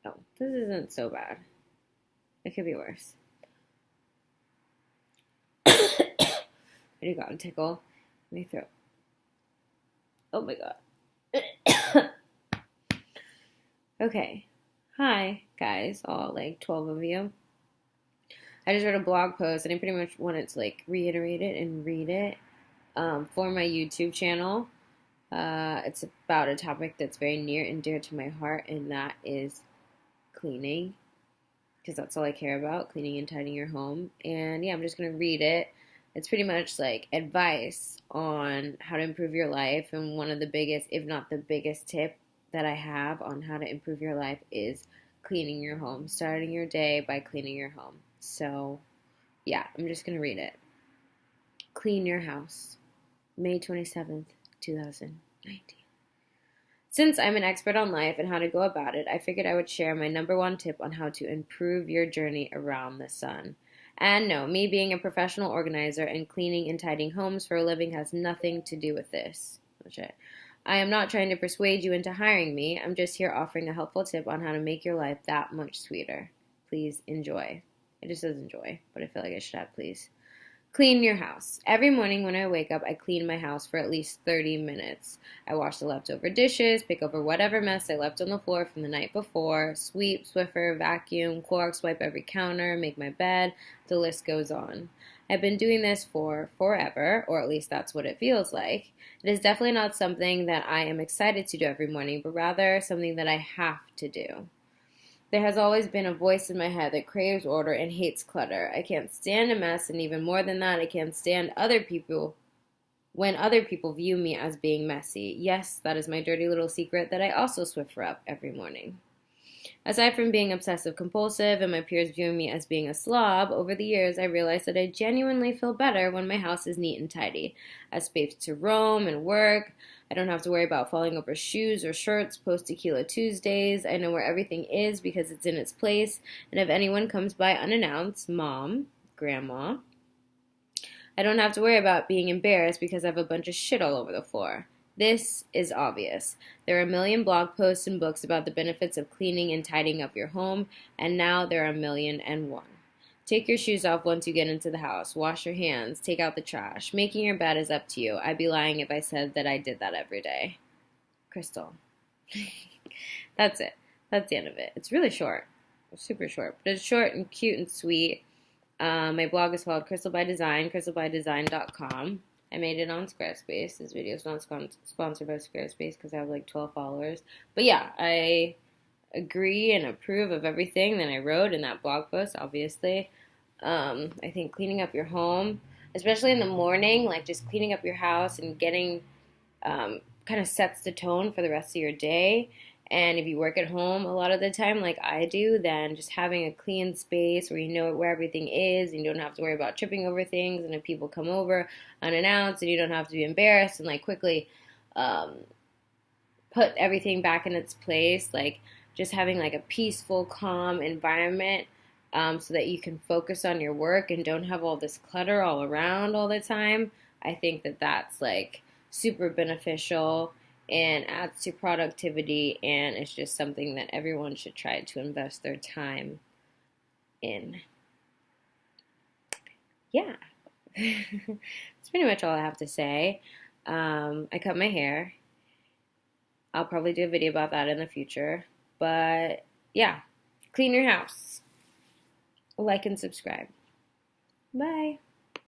Oh, this isn't so bad. It could be worse. I already got a tickle in my throat. Oh my god. Okay. Hi, guys, all like 12 of you. I just read a blog post and I pretty much wanted to like reiterate it and read it for my YouTube channel. It's about a topic that's very near and dear to my heart, and that is cleaning, because that's all I care about, cleaning and tidying your home. And yeah, I'm just going to read it. It's pretty much like advice on how to improve your life. And one of the biggest, if not the biggest tip that I have on how to improve your life is cleaning your home, starting your day by cleaning your home. So yeah, I'm just going to read it. Clean your house. May 27th, 2019. Since I'm an expert on life and how to go about it, I figured I would share my number one tip on how to improve your journey around the sun. And no, me being a professional organizer and cleaning and tidying homes for a living has nothing to do with this. I am not trying to persuade you into hiring me. I'm just here offering a helpful tip on how to make your life that much sweeter. Please enjoy. It just says enjoy, but I feel like I should add please. Clean your house. Every morning when I wake up, I clean my house for at least 30 minutes. I wash the leftover dishes, pick over whatever mess I left on the floor from the night before, sweep, Swiffer, vacuum, Clorox wipe every counter, make my bed, the list goes on. I've been doing this for forever, or at least that's what it feels like. It is definitely not something that I am excited to do every morning, but rather something that I have to do. There has always been a voice in my head that craves order and hates clutter. I can't stand a mess, and even more than that, I can't stand other people when other people view me as being messy. Yes, that is my dirty little secret that I also Swiffer up every morning. Aside from being obsessive compulsive and my peers viewing me as being a slob, over the years I realized that I genuinely feel better when my house is neat and tidy. I have space to roam and work. I don't have to worry about falling over shoes or shirts post Tequila Tuesdays. I know where everything is because it's in its place. And if anyone comes by unannounced, mom, grandma, I don't have to worry about being embarrassed because I have a bunch of shit all over the floor. This is obvious. There are a million blog posts and books about the benefits of cleaning and tidying up your home, and now there are a million and one. Take your shoes off once you get into the house. Wash your hands. Take out the trash. Making your bed is up to you. I'd be lying if I said that I did that every day. Crystal. That's it. That's the end of it. It's really short. It's super short. But it's short and cute and sweet. My blog is called Crystal by Design, crystalbydesign.com. I made it on Squarespace. This video is not sponsored by Squarespace because I have like 12 followers. But yeah, I agree and approve of everything that I wrote in that blog post, obviously. I think cleaning up your home, especially in the morning, like just cleaning up your house and getting kind of sets the tone for the rest of your day. And if you work at home a lot of the time, like I do, then just having a clean space where you know where everything is and you don't have to worry about tripping over things. And if people come over unannounced, and you don't have to be embarrassed and like quickly put everything back in its place, like just having like a peaceful, calm environment so that you can focus on your work and don't have all this clutter all around all the time. I think that that's like super beneficial and adds to productivity, and it's just something that everyone should try to invest their time in. Yeah. That's pretty much all I have to say. I cut my hair. I'll probably do a video about that in the future. But yeah, clean your house. Like and subscribe. Bye.